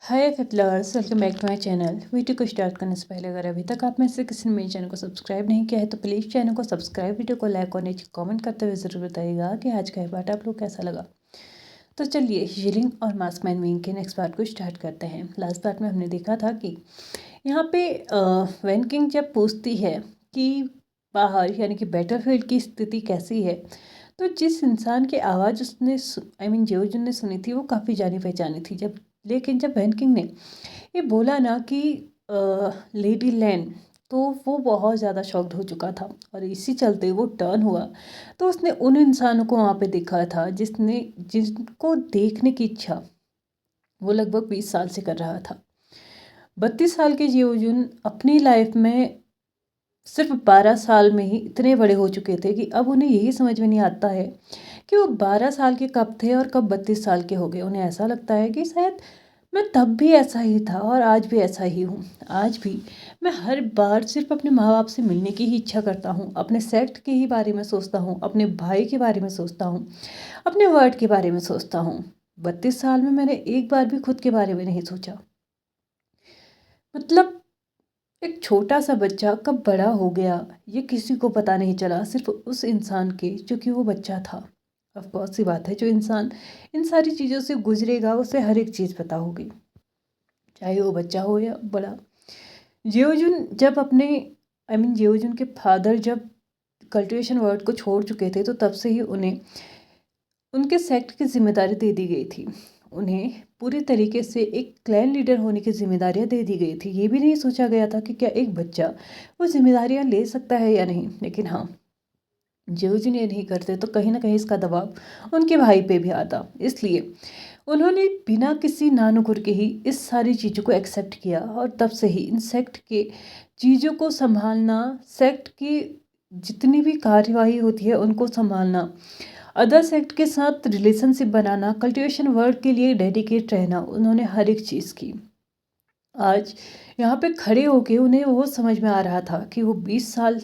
Hi lovers, welcome back to my channel. Video को start करने से पहले अगर अभी तक आप में से किसी ने मेरे चैनल को सब्सक्राइब नहीं किया है तो प्लीज़ चैनल को सब्सक्राइब, वीडियो को लाइक और नीचे कमेंट करते हुए ज़रूर बताइएगा कि आज का ये पार्ट आप लोग कैसा लगा। तो चलिए हीलिंग और मास्क मैनविंग के नेक्स्ट पार्ट को स्टार्ट करते हैं। लास्ट पार्ट में हमने देखा था कि यहाँ पे वैन किंग जब पूछती है कि बाहर यानी कि बैटलफील्ड की स्थिति कैसी है, तो जिस इंसान की आवाज़ उसने जेओजुन ने सुनी थी वो काफ़ी जानी पहचानी थी। जब वैन किंग ने ये बोला ना कि लेडी लैन, तो वो बहुत ज़्यादा शॉक्ड हो चुका था और इसी चलते वो टर्न हुआ। तो उसने उन इंसानों को वहाँ पे देखा था जिनको देखने की इच्छा वो लगभग 20 साल से कर रहा था। 32 साल के जियोजुन अपनी लाइफ में सिर्फ 12 साल में ही इतने बड़े हो चुके थे कि अब उन्हें यही समझ में नहीं आता है कि वो 12 साल के कब थे और कब 32 साल के हो गए। उन्हें ऐसा लगता है कि शायद मैं तब भी ऐसा ही था और आज भी ऐसा ही हूँ। आज भी मैं हर बार सिर्फ अपने माँ बाप से मिलने की ही इच्छा करता हूँ, अपने सेक्ट के ही बारे में सोचता हूँ, अपने भाई के बारे में सोचता हूँ, अपने वर्ड के बारे में सोचता हूँ। 32 साल में मैंने एक बार भी खुद के बारे में नहीं सोचा। मतलब एक छोटा सा बच्चा कब बड़ा हो गया ये किसी को पता नहीं चला, सिर्फ उस इंसान के जो कि वो बच्चा था। अब बहुत सी बात है, जो इंसान इन सारी चीज़ों से गुजरेगा उसे हर एक चीज़ पता होगी, चाहे वो बच्चा हो या बड़ा। जियोजुन जब अपने जियोजुन के फादर जब कल्टिवेशन वर्ल्ड को छोड़ चुके थे तो तब से ही उन्हें उनके सेक्ट की जिम्मेदारी दे दी गई थी। उन्हें पूरी तरीके से एक क्लैन लीडर होने की जिम्मेदारियां दे दी गई थी। ये भी नहीं सोचा गया था कि क्या एक बच्चा वो जिम्मेदारियां ले सकता है या नहीं। लेकिन हाँ, जियोजुन ये नहीं करते तो कहीं ना कहीं इसका दबाव उनके भाई पे भी आता। इसलिए उन्होंने बिना किसी नानुकुर के ही इस सारी चीज़ों को एक्सेप्ट किया और तब से ही इन सेक्ट के चीज़ों को संभालना, सेक्ट की जितनी भी कार्यवाही होती है उनको संभालना, अदर सेक्ट के साथ रिलेशनशिप बनाना, कल्टिवेशन वर्क के लिए डेडिकेट रहना, उन्होंने हर एक चीज़ की। आज यहाँ पे खड़े होके उन्हें वो समझ में आ रहा था कि वो 20 साल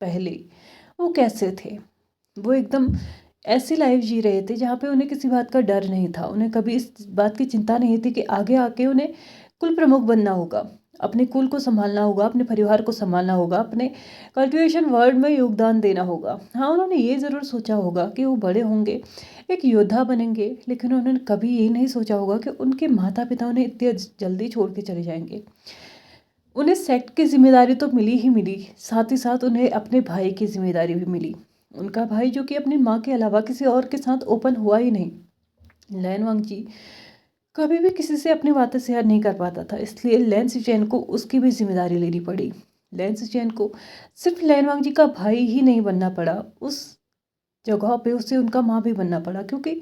पहले वो कैसे थे। वो एकदम ऐसी लाइफ जी रहे थे जहाँ पे उन्हें किसी बात का डर नहीं था। उन्हें कभी इस बात की चिंता नहीं थी कि आगे आके उन्हें कुल प्रमुख बनना होगा, अपने कुल को संभालना होगा, अपने परिवार को संभालना होगा, अपने कल्टिवेशन वर्ल्ड में योगदान देना होगा। हाँ, उन्होंने ये ज़रूर सोचा होगा कि वो बड़े होंगे, एक योद्धा बनेंगे, लेकिन उन्होंने कभी ये नहीं सोचा होगा कि उनके माता पिता उन्हें इतने जल्दी छोड़ के चले जाएंगे। उन्हें सेक्ट की जिम्मेदारी तो मिली ही मिली, साथ ही साथ उन्हें अपने भाई की जिम्मेदारी भी मिली। उनका भाई जो कि अपनी माँ के अलावा किसी और के साथ ओपन हुआ ही नहीं। लैन वांगजी कभी भी किसी से अपनी बातें शेयर नहीं कर पाता था, इसलिए लैन सिचेन को उसकी भी जिम्मेदारी लेनी पड़ी। लैन सिचेन को सिर्फ लैन वांगजी का भाई ही नहीं बनना पड़ा, उस जगह पे उसे उनका माँ भी बनना पड़ा, क्योंकि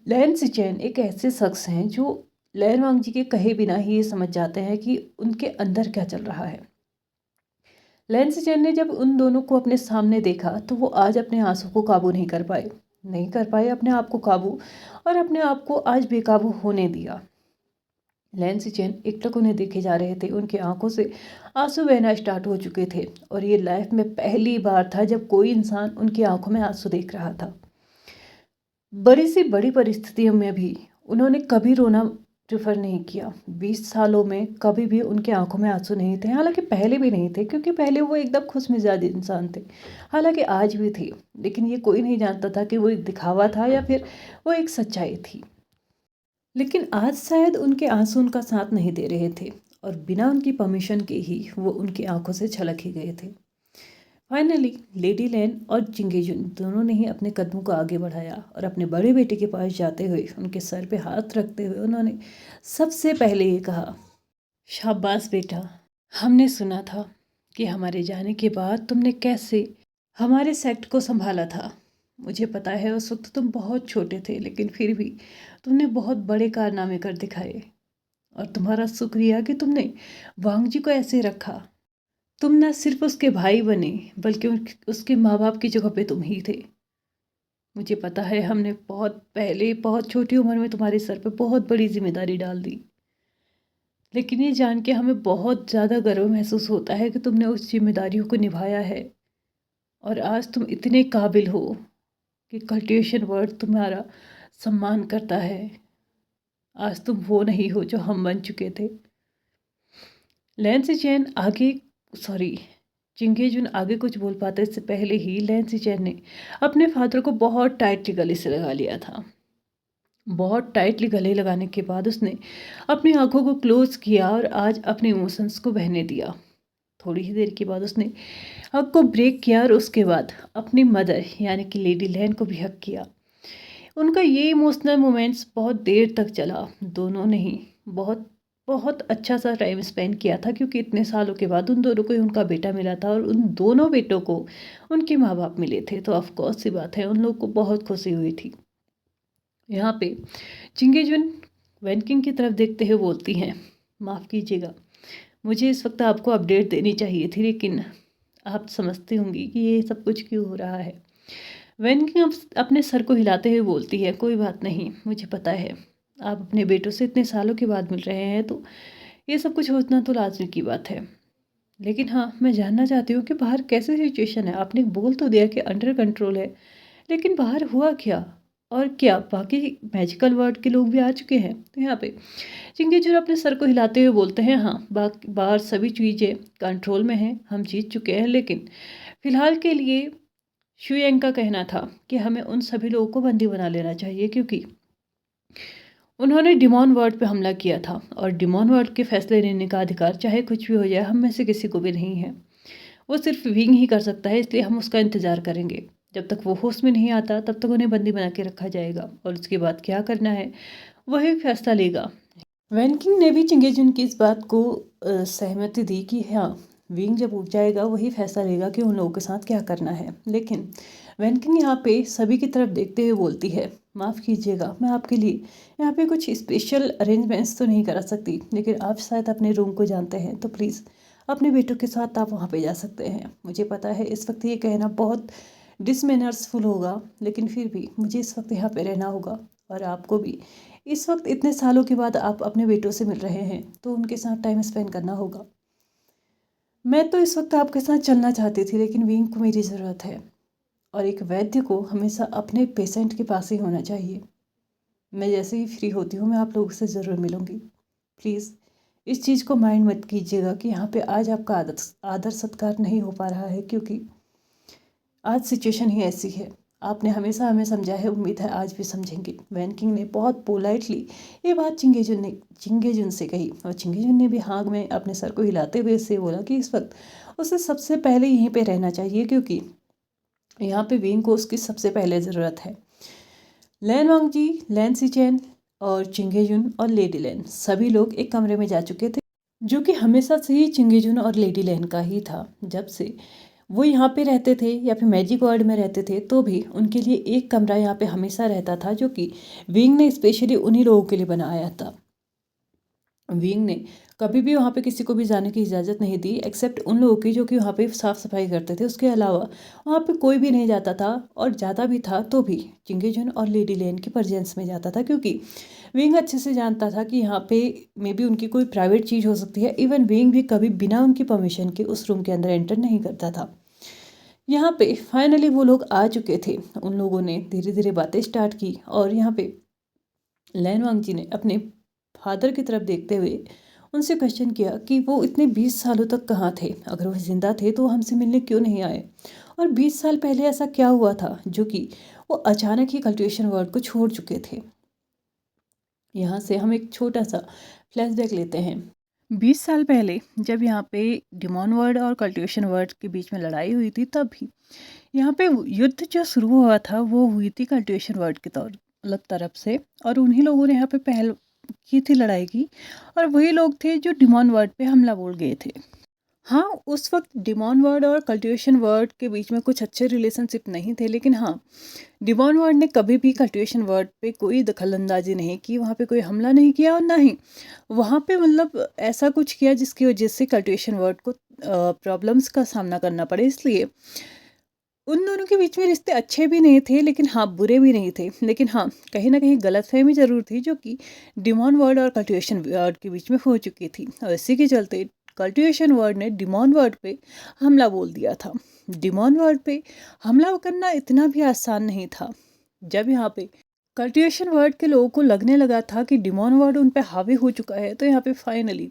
लैन सिचेन एक ऐसे शख्स हैं जो लैन वांगजी के कहे बिना ही ये समझ जाते हैं कि उनके अंदर क्या चल रहा है। लैन सिचेन ने जब उन दोनों को अपने सामने देखा तो वो आज अपने आंसू को काबू नहीं कर पाए अपने आप को काबू, और अपने आप को आज बेकाबू होने दिया। लैन सिचेन एकटक उन्हें देखे जा रहे थे, उनकी आंखों से आंसू बहना स्टार्ट हो चुके थे और ये लाइफ में पहली बार था जब कोई इंसान उनकी आंखों में आंसू देख रहा था। बड़ी सी बड़ी परिस्थितियों में भी उन्होंने कभी रोना प्रेफर नहीं किया। 20 सालों में कभी भी उनके आंखों में आंसू नहीं थे, हालांकि पहले भी नहीं थे, क्योंकि पहले वो एकदम खुश मिजाज इंसान थे, हालांकि आज भी थे। लेकिन ये कोई नहीं जानता था कि वो एक दिखावा था या फिर वो एक सच्चाई थी। लेकिन आज शायद उनके आंसू उनका साथ नहीं दे रहे थे और बिना उनकी परमिशन के ही वो उनकी आंखों से छलक ही गए थे। फाइनली लेडी लैन और चिंगेजुन दोनों ने ही अपने कदमों को आगे बढ़ाया और अपने बड़े बेटे के पास जाते हुए उनके सर पे हाथ रखते हुए उन्होंने सबसे पहले ये कहा, शाबाश बेटा, हमने सुना था कि हमारे जाने के बाद तुमने कैसे हमारे सेक्ट को संभाला था। मुझे पता है उस वक्त तुम बहुत छोटे थे, लेकिन फिर भी तुमने बहुत बड़े कारनामे कर दिखाए और तुम्हारा शुक्रिया कि तुमने वांगजी को ऐसे रखा। तुम ना सिर्फ उसके भाई बने बल्कि उसके माँ बाप की जगह पे तुम ही थे। मुझे पता है हमने बहुत पहले बहुत छोटी उम्र में तुम्हारे सर पे बहुत बड़ी जिम्मेदारी डाल दी, लेकिन ये जान के हमें बहुत ज़्यादा गर्व महसूस होता है कि तुमने उस जिम्मेदारियों को निभाया है और आज तुम इतने काबिल हो कि कल्टिवेशन वर्ल्ड तुम्हारा सम्मान करता है। आज तुम वो नहीं हो जो हम बन चुके थे। लैंसी चैन आगे सॉरी चिंगे जुन आगे कुछ बोल पाते इससे पहले ही लैंसी चैन ने अपने फादर को बहुत टाइटली गले से लगा लिया था। बहुत टाइटली गले लगाने के बाद उसने अपनी आंखों को क्लोज किया और आज अपने इमोशंस को बहने दिया। थोड़ी ही देर के बाद उसने हक को ब्रेक किया और उसके बाद अपनी मदर यानी कि लेडी लैन को भी हक किया। उनका ये इमोशनल मोमेंट्स बहुत देर तक चला। दोनों ने ही बहुत बहुत अच्छा सा टाइम स्पेंड किया था, क्योंकि इतने सालों के बाद उन दोनों को ही उनका बेटा मिला था और उन दोनों बेटों को उनके माँ बाप मिले थे। तो ऑफकोर्स सी बात है उन लोग को बहुत खुशी हुई थी। यहाँ पे चिंगेजुन वैनकिंग की तरफ देखते हुए बोलती हैं, माफ़ कीजिएगा, मुझे इस वक्त आपको अपडेट देनी चाहिए थी, लेकिन आप समझती होंगी कि ये सब कुछ क्यों हो रहा है। वैनकिंग अपने सर को हिलाते हुए बोलती है, कोई बात नहीं, मुझे पता है आप अपने बेटों से इतने सालों के बाद मिल रहे हैं, तो ये सब कुछ होना तो लाजमी की बात है। लेकिन हाँ, मैं जानना चाहती हूँ कि बाहर कैसी सिचुएशन है। आपने बोल तो दिया कि अंडर कंट्रोल है, लेकिन बाहर हुआ क्या? और क्या बाकी मैजिकल वर्ल्ड के लोग भी आ चुके हैं? तो यहाँ पे चिंगेजुर अपने सर को हिलाते हुए बोलते हैं, हाँ, बाहर सभी चीज़ें कंट्रोल में हैं, हम जीत चुके हैं, लेकिन फ़िलहाल के लिए शुयेंग का कहना था कि हमें उन सभी लोगों को बंदी बना लेना चाहिए, क्योंकि उन्होंने डिमॉन वर्ल्ड पे हमला किया था और डिमॉन वर्ल्ड के फैसले लेने का अधिकार चाहे कुछ भी हो जाए हम में से किसी को भी नहीं है। वो सिर्फ विंग ही कर सकता है, इसलिए हम उसका इंतज़ार करेंगे। जब तक वो होश में नहीं आता तब तक उन्हें बंदी बना के रखा जाएगा और उसके बाद क्या करना है वही फैसला लेगा। वैनकिंग ने भी चिंगेजुन की इस बात को सहमति दी कि हाँ, विंग जब उठ जाएगा वही फैसला लेगा कि उन लोगों के साथ क्या करना है। लेकिन वैनकिंग यहाँ पे सभी की तरफ देखते हुए बोलती है, माफ़ कीजिएगा, मैं आपके लिए यहाँ पे कुछ स्पेशल अरेंजमेंट्स तो नहीं करा सकती, लेकिन आप शायद अपने रूम को जानते हैं, तो प्लीज़ अपने बेटों के साथ आप वहाँ पे जा सकते हैं। मुझे पता है इस वक्त ये कहना बहुत डिसमैनर्सफुल होगा, लेकिन फिर भी मुझे इस वक्त यहाँ पे रहना होगा और आपको भी इस वक्त इतने सालों के बाद आप अपने बेटों से मिल रहे हैं, तो उनके साथ टाइम स्पेंड करना होगा। मैं तो इस वक्त आपके साथ चलना चाहती थी, लेकिन विंग को मेरी ज़रूरत है और एक वैद्य को हमेशा अपने पेशेंट के पास ही होना चाहिए। मैं जैसे ही फ्री होती हूँ मैं आप लोगों से ज़रूर मिलूँगी। प्लीज़ इस चीज़ को माइंड मत कीजिएगा कि यहाँ पे आज आपका आदर सत्कार नहीं हो पा रहा है, क्योंकि आज सिचुएशन ही ऐसी है। आपने हमेशा हमें समझा है, उम्मीद है आज भी समझेंगे। वैनकिंग ने बहुत पोलाइटली ये बात चिंगेजुन से कही और चिंगेजुन ने भी हाँ में अपने सर को हिलाते हुए इससे बोला कि इस वक्त उसे सबसे पहले यहीं पे रहना चाहिए, क्योंकि यहाँ पे विंग को उसकी सबसे पहले ज़रूरत है। लैन वांगजी, लैन सीचेन और चिंगेजुन और लेडी लैन सभी लोग एक कमरे में जा चुके थे, जो कि हमेशा से ही चिंगेजुन और लेडी लैन का ही था। जब से वो यहाँ पे रहते थे या फिर मैजिक वर्ल्ड में रहते थे, तो भी उनके लिए एक कमरा यहाँ पे हमेशा रहता था, जो कि विंग ने स्पेशली उन्हीं लोगों के लिए बनाया था। विंग ने कभी भी वहाँ पे किसी को भी जाने की इजाज़त नहीं दी, एक्सेप्ट उन लोगों की जो कि वहाँ पे साफ़ सफाई करते थे। उसके अलावा वहाँ पे कोई भी नहीं जाता था, और ज़्यादा भी था तो भी चिंगेजुन और लेडी लेन की प्रेजेंस में जाता था, क्योंकि विंग अच्छे से जानता था कि यहाँ पे मे बी उनकी कोई प्राइवेट चीज़ हो सकती है। इवन विंग भी कभी बिना उनकी परमिशन के उस रूम के अंदर एंटर नहीं करता था। यहाँ पे फाइनली वो लोग आ चुके थे। उन लोगों ने धीरे धीरे बातें स्टार्ट की और यहाँ पे लैन वांगजी ने अपने फादर की तरफ देखते हुए उनसे क्वेश्चन किया कि वो इतने 20 सालों तक कहाँ थे? अगर वो ज़िंदा थे तो वो हमसे मिलने क्यों नहीं आए? और 20 साल पहले ऐसा क्या हुआ था जो कि वो अचानक ही कल्टिवेशन वर्ल्ड को छोड़ चुके थे? यहाँ से हम एक छोटा सा फ्लैशबैक लेते हैं। 20 साल पहले जब यहाँ पे डिमॉन वर्ल्ड और कल्टिवेशन वर्ल्ड के बीच में लड़ाई हुई थी, तब भी यहाँ पे युद्ध जो शुरू हुआ था वो हुई थी कल्टिवेशन वर्ल्ड की तरफ से, और उन्हीं लोगों ने यहाँ पे पहल की थी लड़ाई की, और वही लोग थे जो डिमॉन वर्ल्ड पे हमला बोल गए थे। हाँ, उस वक्त डिमॉन वर्ल्ड और कल्टिवेशन वर्ल्ड के बीच में कुछ अच्छे रिलेशनशिप नहीं थे, लेकिन हाँ, डिमॉन वर्ल्ड ने कभी भी कल्टिवेशन वर्ल्ड पे कोई दखलंदाजी नहीं की, वहाँ पे कोई हमला नहीं किया और ना ही वहाँ पे मतलब ऐसा कुछ किया जिसकी वजह से कल्टिवेशन वर्ल्ड को प्रॉब्लम्स का सामना करना पड़े। इसलिए उन दोनों के बीच में रिश्ते अच्छे भी नहीं थे, लेकिन हाँ, बुरे भी नहीं थे। लेकिन हाँ, कहीं ना कहीं गलतफहमी ज़रूर थी, जो कि डिमॉन वर्ल्ड और कल्टिवेशन वर्ल्ड के बीच में हो चुकी थी, और इसी के चलते कल्टिवेशन वर्ल्ड ने डिमॉन वर्ल्ड पे हमला बोल दिया था। डिमॉन वर्ल्ड पे हमला करना इतना भी आसान नहीं था। जब यहाँ पे कल्टिवेशन वर्ड के लोगों को लगने लगा था कि डिमॉन वर्ड उन पे हावी हो चुका है, तो यहाँ पे फाइनली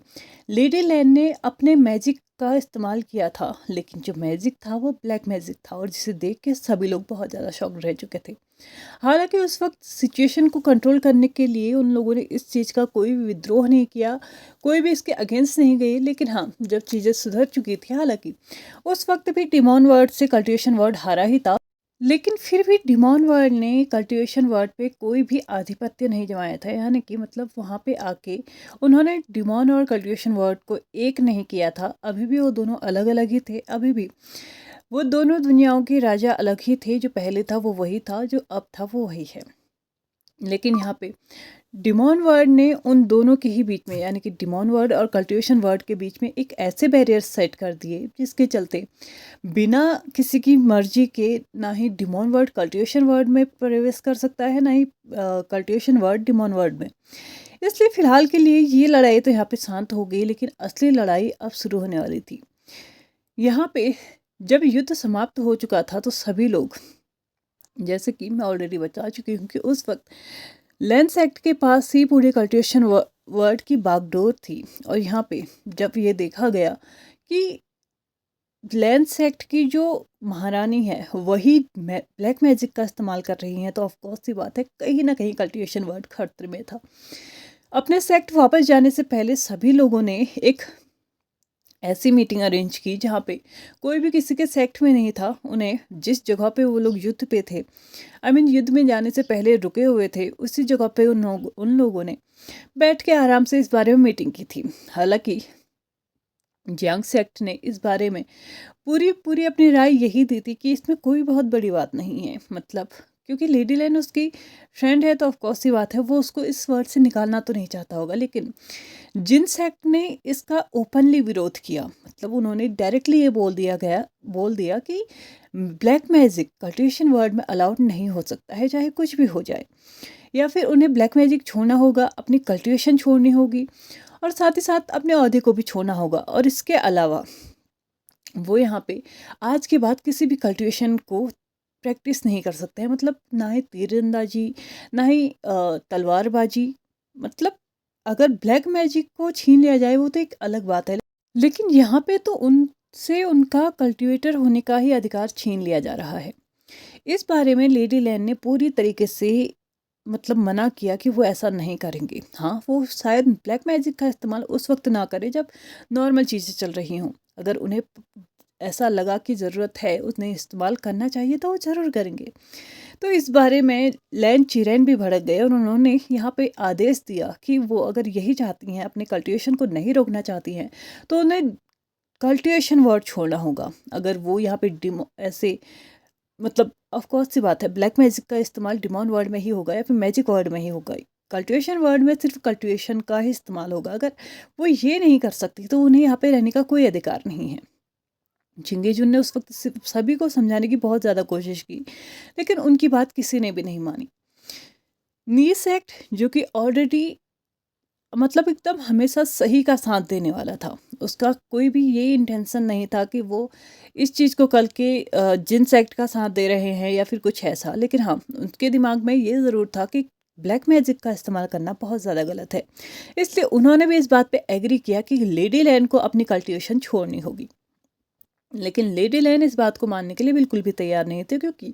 लेडी लैन ने अपने मैजिक का इस्तेमाल किया था, लेकिन जो मैजिक था वो ब्लैक मैजिक था और जिसे देख के सभी लोग बहुत ज़्यादा शॉक रह चुके थे। हालांकि उस वक्त सिचुएशन को कंट्रोल करने के लिए उन लोगों ने इस चीज़ का कोई भी विद्रोह नहीं किया, कोई भी इसके अगेंस्ट नहीं गए। लेकिन हाँ, जब चीज़ें सुधर चुकी थी, हालांकि उस वक्त भी डिमॉन वर्ड से कल्टिवेशन वर्ड हारा ही था, लेकिन फिर भी डिमॉन वर्ड ने कल्टिवेशन वर्ड पे कोई भी आधिपत्य नहीं जमाया था। यानी कि मतलब वहाँ पे आके उन्होंने डिमॉन और कल्टिवेशन वर्ड को एक नहीं किया था। अभी भी वो दोनों अलग अलग ही थे, अभी भी वो दोनों दुनियाओं के राजा अलग ही थे। जो पहले था वो वही था, जो अब था वो वही है। लेकिन यहाँ पे डिमॉन वर्ड ने उन दोनों के ही बीच में, यानी कि डिमॉन वर्ड और कल्टिवेशन वर्ड के बीच में एक ऐसे बैरियर सेट कर दिए जिसके चलते बिना किसी की मर्जी के ना ही डिमॉन वर्ड कल्टिवेशन वर्ड में प्रवेश कर सकता है, ना ही कल्टिवेशन वर्ड डिमॉन वर्ड में। इसलिए फ़िलहाल के लिए ये लड़ाई तो यहाँ पे शांत हो गई, लेकिन असली लड़ाई अब शुरू होने वाली थी। यहाँ पे जब युद्ध समाप्त हो चुका था तो सभी लोग, जैसे कि मैं ऑलरेडी बता चुकी हूँ कि उस वक्त लेंस एक्ट के पास ही पूरे कल्टिवेशन वर्ड की बागडोर थी। और यहाँ पे जब ये देखा गया कि लेंस एक्ट की जो महारानी है वही ब्लैक मैजिक का इस्तेमाल कर रही हैं, तो ऑफकोर्स सी बात है कहीं ना कहीं कल्टिवेशन वर्ड खतरे में था। अपने सेक्ट वापस जाने से पहले सभी लोगों ने एक ऐसी मीटिंग अरेंज की जहाँ पे कोई भी किसी के सेक्ट में नहीं था। उन्हें जिस जगह पे वो लोग युद्ध पे थे, युद्ध में जाने से पहले रुके हुए थे, उसी जगह पे उन लोगों ने बैठ के आराम से इस बारे में मीटिंग की थी। हालांकि जियांग सेक्ट ने इस बारे में पूरी पूरी अपनी राय यही दी थी कि इसमें कोई बहुत बड़ी बात नहीं है। मतलब क्योंकि लेडी लैन उसकी फ्रेंड है, तो ऑफकोर्स सी बात है वो उसको इस वर्ड से निकालना तो नहीं चाहता होगा। लेकिन जिन सेक्ट ने इसका ओपनली विरोध किया, मतलब उन्होंने डायरेक्टली ये बोल दिया कि ब्लैक मैजिक कल्टिवेशन वर्ड में अलाउड नहीं हो सकता है, चाहे कुछ भी हो जाए। या फिर उन्हें ब्लैक मैजिक छोड़ना होगा, अपनी कल्टिवेशन छोड़नी होगी और साथ ही साथ अपने औहदे को भी छोड़ना होगा। और इसके अलावा वो यहाँ पे आज के बाद किसी भी कल्टिवेशन को प्रैक्टिस नहीं कर सकते हैं। मतलब ना ही तीरंदाजी, ना ही तलवारबाजी। मतलब अगर ब्लैक मैजिक को छीन लिया जाए वो तो एक अलग बात है, लेकिन यहाँ पे तो उनसे उनका कल्टिवेटर होने का ही अधिकार छीन लिया जा रहा है। इस बारे में लेडी लैन ने पूरी तरीके से मतलब मना किया कि वो ऐसा नहीं करेंगे। हाँ, वो शायद ब्लैक मैजिक का इस्तेमाल उस वक्त ना करें जब नॉर्मल चीज़ें चल रही हों। अगर उन्हें ऐसा लगा कि ज़रूरत है, उन्हें इस्तेमाल करना चाहिए, तो वो ज़रूर करेंगे। तो इस बारे में लैन चिरेन भी भड़क गए और उन्होंने यहाँ पे आदेश दिया कि वो अगर यही चाहती हैं, अपने कल्टिवेशन को नहीं रोकना चाहती हैं, तो उन्हें कल्टिवेशन वर्ड छोड़ना होगा। अगर वो यहाँ पे ऐसे मतलब ऑफ कोर्स सी बात है, ब्लैक मैजिक का इस्तेमाल डिमॉन वर्ड में ही होगा या फिर मैजिक वर्ड में ही होगा। कल्टिवेशन वर्ड में सिर्फ कल्टिवेशन का ही इस्तेमाल होगा। अगर वो ये नहीं कर सकती तो उन्हें यहाँ पे रहने का कोई अधिकार नहीं है। झिंगेजुन ने उस वक्त सभी को समझाने की बहुत ज़्यादा कोशिश की, लेकिन उनकी बात किसी ने भी नहीं मानी। नी सेक्ट जो कि ऑलरेडी मतलब एकदम हमेशा सही का साथ देने वाला था, उसका कोई भी ये इंटेंशन नहीं था कि वो इस चीज़ को कल के जिन सेक्ट का साथ दे रहे हैं या फिर कुछ ऐसा। लेकिन हाँ, उनके दिमाग में ये ज़रूर था कि ब्लैक मैजिक का इस्तेमाल करना बहुत ज़्यादा गलत है। इसलिए उन्होंने भी इस बात पे एग्री किया कि लेडी लैन को अपनी कल्टिवेशन छोड़नी होगी। लेकिन लेडी लैन इस बात को मानने के लिए बिल्कुल भी तैयार नहीं थे, क्योंकि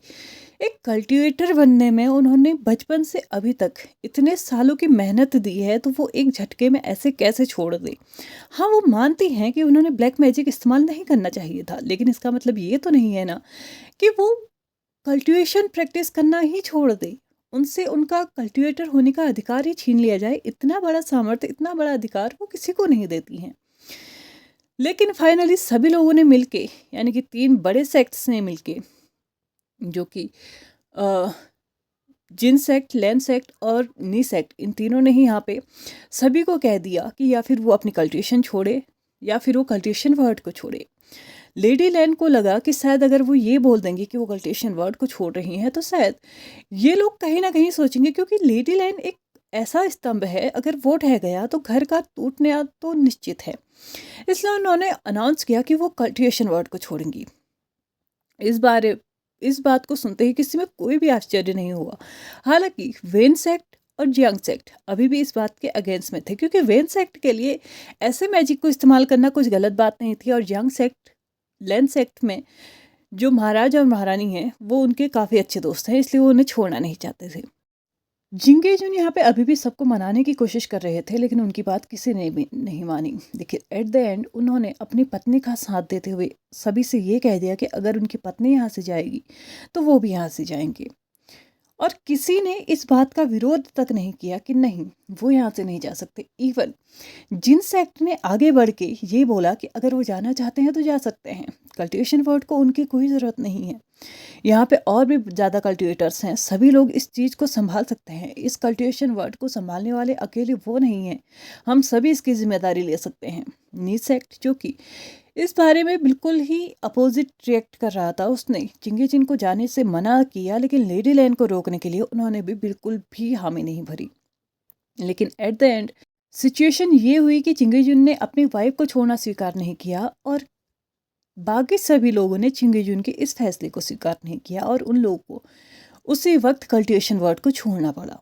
एक कल्टिवेटर बनने में उन्होंने बचपन से अभी तक इतने सालों की मेहनत दी है, तो वो एक झटके में ऐसे कैसे छोड़ दे। हाँ, वो मानती हैं कि उन्होंने ब्लैक मैजिक इस्तेमाल नहीं करना चाहिए था, लेकिन इसका मतलब ये तो नहीं है ना कि वो कल्टिवेशन प्रैक्टिस करना ही छोड़ दे, उनसे उनका कल्टिवेटर होने का अधिकार ही छीन लिया जाए। इतना बड़ा सामर्थ्य, इतना बड़ा अधिकार वो किसी को नहीं देती हैं। लेकिन फाइनली सभी लोगों ने मिलके, यानी कि 3 बड़े सेक्ट्स ने मिलके, जो कि जिन सेक्ट, लैन सेक्ट और नी सेक्ट, इन तीनों ने ही यहाँ पे सभी को कह दिया कि या फिर वो अपनी कल्टिवेशन छोड़े या फिर वो कल्टिवेशन वर्ड को छोड़े। लेडी लैन को लगा कि शायद अगर वो ये बोल देंगे कि वो कल्टिवेशन वर्ड को छोड़ रही हैं, तो शायद ये लोग कहीं ना कहीं सोचेंगे, क्योंकि लेडी लैन एक ऐसा स्तंभ है, अगर वो ढह गया तो घर का टूटना तो निश्चित है। इसलिए उन्होंने अनाउंस किया कि वो कल्टिवेशन वर्ड को छोड़ेंगी। इस बात को सुनते ही किसी में कोई भी आश्चर्य नहीं हुआ। हालांकि वेन सेक्ट और जियांग सेक्ट अभी भी इस बात के अगेंस्ट में थे, क्योंकि वेन सेक्ट के लिए ऐसे मैजिक को इस्तेमाल करना कुछ गलत बात नहीं थी, और जियांग सेक्ट लेन सेक्ट में जो महाराज और महारानी हैं वो उनके काफ़ी अच्छे दोस्त हैं, इसलिए वो उन्हें छोड़ना नहीं चाहते थे। जिंगे जुन यहाँ पे अभी भी सबको मनाने की कोशिश कर रहे थे, लेकिन उनकी बात किसी ने भी नहीं मानी। देखिए, एट द एंड उन्होंने अपनी पत्नी का साथ देते हुए सभी से ये कह दिया कि अगर उनकी पत्नी यहाँ से जाएगी तो वो भी यहाँ से जाएंगे, और किसी ने इस बात का विरोध तक नहीं किया कि नहीं, वो यहाँ से नहीं जा सकते। इवन जिन सेक्ट ने आगे बढ़ के ये बोला कि अगर वो जाना चाहते हैं तो जा सकते हैं, कल्टिवेशन वर्ड को उनकी कोई ज़रूरत नहीं है। यहाँ पे और भी ज़्यादा कल्टिवेटर्स हैं, सभी लोग इस चीज़ को संभाल सकते हैं। इस कल्टिवेशन वर्ड को संभालने वाले अकेले वो नहीं हैं, हम सभी इसकी जिम्मेदारी ले सकते हैं। नी सेक्ट, जो कि इस बारे में बिल्कुल ही अपोजिट रिएक्ट कर रहा था, उसने चिंगे जिन को जाने से मना किया, लेकिन लेडी लैन को रोकने के लिए उन्होंने भी बिल्कुल भी हामी नहीं भरी। लेकिन एट द एंड सिचुएशन ये हुई कि चिंगे जुन ने अपनी वाइफ को छोड़ना स्वीकार नहीं किया, और बाकी सभी लोगों ने चिंगे जुन के इस फैसले को स्वीकार नहीं किया, और उन लोगों को उसी वक्त कल्टिवेशन वर्ड को छोड़ना पड़ा।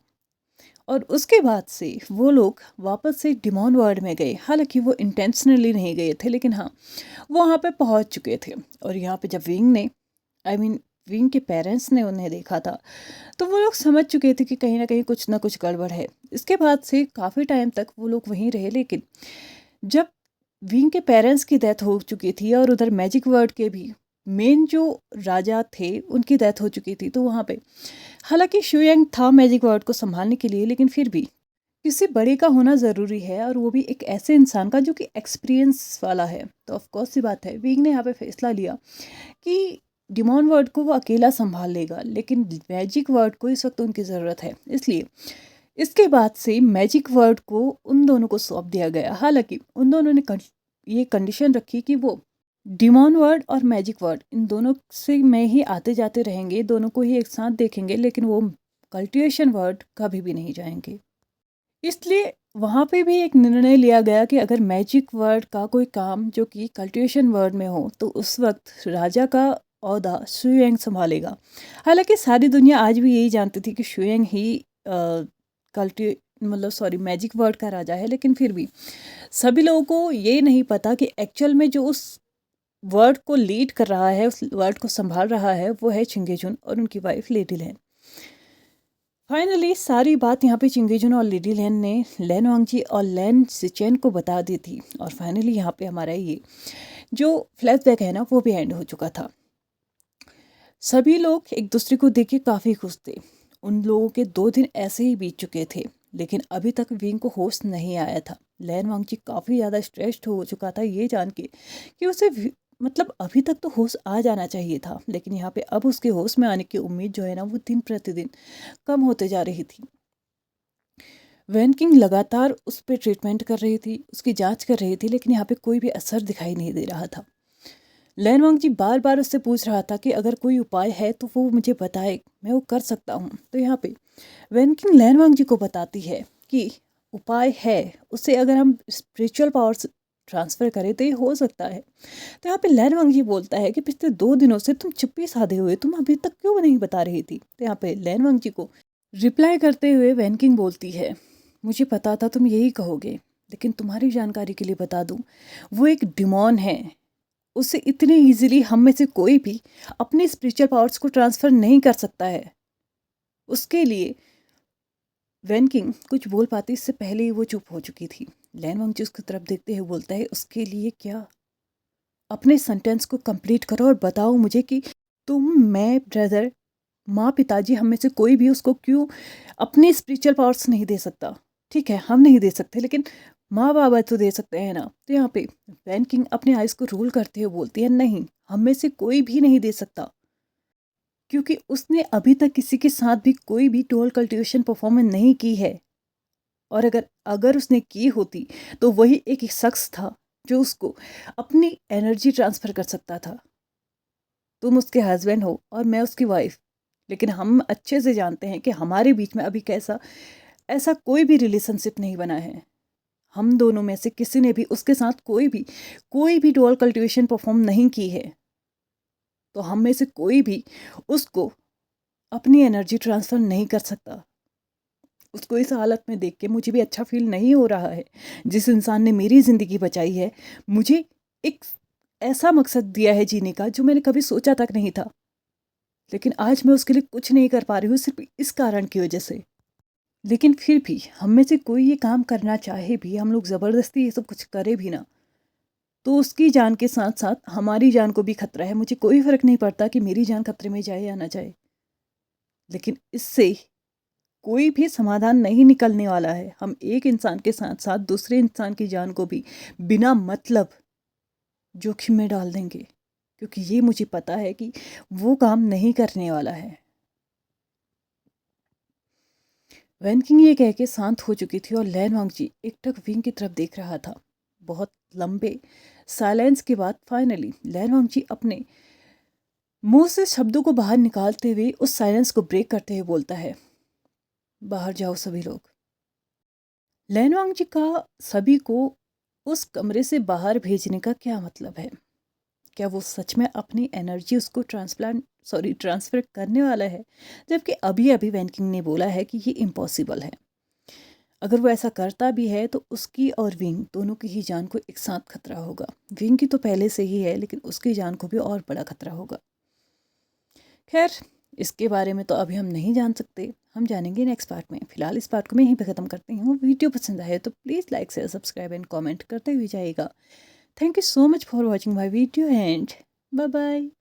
और उसके बाद से वो लोग वापस से डिमॉन वर्ल्ड में गए। हालांकि वो इंटेंशनली नहीं गए थे, लेकिन हाँ, वो वहाँ पे पहुँच चुके थे। और यहाँ पे जब विंग ने विंग के पेरेंट्स ने उन्हें देखा था, तो वो लोग समझ चुके थे कि कहीं ना कहीं कुछ ना कुछ गड़बड़ है। इसके बाद से काफ़ी टाइम तक वो लोग वहीं रहे, लेकिन जब विंग के पेरेंट्स की डेथ हो चुकी थी और उधर मैजिक वर्ल्ड के भी मेन जो राजा थे उनकी डेथ हो चुकी थी, तो वहाँ पे हालांकि शुयांग था मैजिक वर्ल्ड को संभालने के लिए, लेकिन फिर भी किसी बड़े का होना ज़रूरी है, और वो भी एक ऐसे इंसान का जो कि एक्सपीरियंस वाला है। तो ऑफकोर्स सी बात है, विंग ने यहाँ पे फैसला लिया कि डिमॉन वर्ल्ड को वो अकेला संभाल लेगा, लेकिन मैजिक वर्ल्ड को इस वक्त उनकी ज़रूरत है। इसलिए इसके बाद से मैजिक वर्ल्ड को उन दोनों को सौंप दिया गया। हालांकि उन दोनों ने ये कंडीशन रखी कि वो डिमॉन वर्ल्ड और मैजिक वर्ल्ड इन दोनों से में ही आते जाते रहेंगे, दोनों को ही एक साथ देखेंगे, लेकिन वो कल्टिवेशन वर्ल्ड कभी भी नहीं जाएंगे। इसलिए वहाँ पे भी एक निर्णय लिया गया कि अगर मैजिक वर्ल्ड का कोई काम जो कि कल्टिवेशन वर्ल्ड में हो, तो उस वक्त राजा का ओहदा शुयांग संभालेगा। हालांकि सारी दुनिया आज भी यही जानती थी कि शुयांग ही मैजिक वर्ल्ड का राजा है, लेकिन फिर भी सभी लोगों को ये नहीं पता कि एक्चुअल में जो उस वर्ल्ड को लीड कर रहा है, उस वर्ल्ड को संभाल रहा है, वो है चिंगे जुन और उनकी वाइफ लेडी लैन। फाइनली सारी बात यहाँ पे चिंगे जुन और लेडी लैन ने लैन वांगजी और लैन सिचेन को बता दी थी, और फाइनली यहाँ पे हमारा ये जो फ्लैशबैक है ना, वो भी एंड हो चुका था। सभी लोग एक दूसरे को देख के काफ़ी खुश थे। उन लोगों के 2 दिन ऐसे ही बीत चुके थे, लेकिन अभी तक विंग को होश नहीं आया था। लैन वांगजी काफ़ी ज़्यादा स्ट्रेस्ड हो चुका था ये जान के कि उसे मतलब अभी तक तो होश आ जाना चाहिए था, लेकिन यहाँ पे अब उसके होश में आने की उम्मीद जो है ना, वो दिन प्रतिदिन कम होते जा रही थी। वैन किंग लगातार उस पर ट्रीटमेंट कर रही थी, उसकी जांच कर रही थी, लेकिन यहाँ पे कोई भी असर दिखाई नहीं दे रहा था। लैन वांगजी बार बार उससे पूछ रहा था कि अगर कोई उपाय है तो वो मुझे बताए, मैं वो कर सकता हूँ। तो यहाँ पे वैन किंग लैन वांगजी को बताती है कि उपाय है, उससे अगर हम स्पिरिचुअल पावर्स ट्रांसफ़र करें तो ये हो सकता है। तो यहाँ पे लैन वांगजी बोलता है कि पिछले 2 दिनों से तुम चुप्पी साधे हुए, तुम अभी तक क्यों नहीं बता रही थी। तो यहाँ पे लैन वांगजी को रिप्लाई करते हुए वैन किंग बोलती है, मुझे पता था तुम यही कहोगे, लेकिन तुम्हारी जानकारी के लिए बता दूं, वो एक डिमॉन है। उसे इतनी ईजिली हम में से कोई भी अपने स्पिरिचुअल पावर्स को ट्रांसफ़र नहीं कर सकता है। उसके लिए वैन किंग कुछ बोल पाती इससे पहले ही वो चुप हो चुकी थी। लैन वांगजी उसकी तरफ देखते हुए बोलता है, उसके लिए क्या? अपने सेंटेंस को कंप्लीट करो और बताओ मुझे कि तुम, मैं, ब्रदर, माँ, पिताजी, हम में से कोई भी उसको क्यों अपने स्पिरिचुअल पावर्स नहीं दे सकता। ठीक है, हम नहीं दे सकते, लेकिन माँ बाबा तो दे सकते हैं ना। तो यहाँ पे वैन किंग अपने आइज़ को रोल करते हुए बोलती है, नहीं, हम में से कोई भी नहीं दे सकता, क्योंकि उसने अभी तक किसी के साथ भी कोई भी डुअल कल्टिवेशन परफॉर्मेंस नहीं की है। और अगर अगर उसने की होती तो वही एक शख्स था जो उसको अपनी एनर्जी ट्रांसफ़र कर सकता था। तुम उसके हस्बैंड हो और मैं उसकी वाइफ, लेकिन हम अच्छे से जानते हैं कि हमारे बीच में अभी ऐसा कोई भी रिलेशनशिप नहीं बना है। हम दोनों में से किसी ने भी उसके साथ कोई भी डुअल कल्टिवेशन परफॉर्म नहीं की है। तो हम में से कोई भी उसको अपनी एनर्जी ट्रांसफ़र नहीं कर सकता। उसको इस हालत में देख के मुझे भी अच्छा फ़ील नहीं हो रहा है। जिस इंसान ने मेरी ज़िंदगी बचाई है, मुझे एक ऐसा मकसद दिया है जीने का जो मैंने कभी सोचा तक नहीं था। लेकिन आज मैं उसके लिए कुछ नहीं कर पा रही हूँ सिर्फ़ इस कारण की वज़ह से। लेकिन फिर भी हम में से कोई ये काम करना चाहे भी, हम लोग ज़बरदस्ती ये सब कुछ करें भी ना, तो उसकी जान के साथ-साथ हमारी जान को भी खतरा है। मुझे कोई फ़र्क नहीं पड़ता कि मेरी जान खतरे में जाए या ना जाए। लेकिन इससे कोई भी समाधान नहीं निकलने वाला है। हम एक इंसान के साथ-साथ दूसरे इंसान की जान को भी बिना मतलब जोखिम में डाल देंगे। क्योंकि ये मुझे पता है कि वो काम नहीं करने वाला है। वैन किंग ये कह के शांत हो चुकी थी और लैन वांगजी एकटक विंग की तरफ देख रहा था। बहुत लंबे साइलेंस के बाद फाइनली लैन वांगजी अपने मुंह से शब्दों को बाहर निकालते हुए उस साइलेंस को ब्रेक करते हुए बोलता है, बाहर जाओ सभी लोग। लैन वांगजी का सभी को उस कमरे से बाहर भेजने का क्या मतलब है? क्या वो सच में अपनी एनर्जी उसको ट्रांसफ़र करने वाला है? जबकि अभी-अभी वैन किंग ने बोला है कि ये इम्पॉसिबल है। अगर वो ऐसा करता भी है तो उसकी और विंग दोनों की ही जान को एक साथ खतरा होगा। विंग की तो पहले से ही है, लेकिन उसकी जान को भी और बड़ा खतरा होगा। खैर, इसके बारे में तो अभी हम नहीं जान सकते, हम जानेंगे नेक्स्ट पार्ट में। फिलहाल इस पार्ट को मैं यहीं पे ख़त्म करती हूँ। वीडियो पसंद आए तो please like share subscribe and comment करते हुए जाइएगा। Thank you so much for watching my video and bye bye.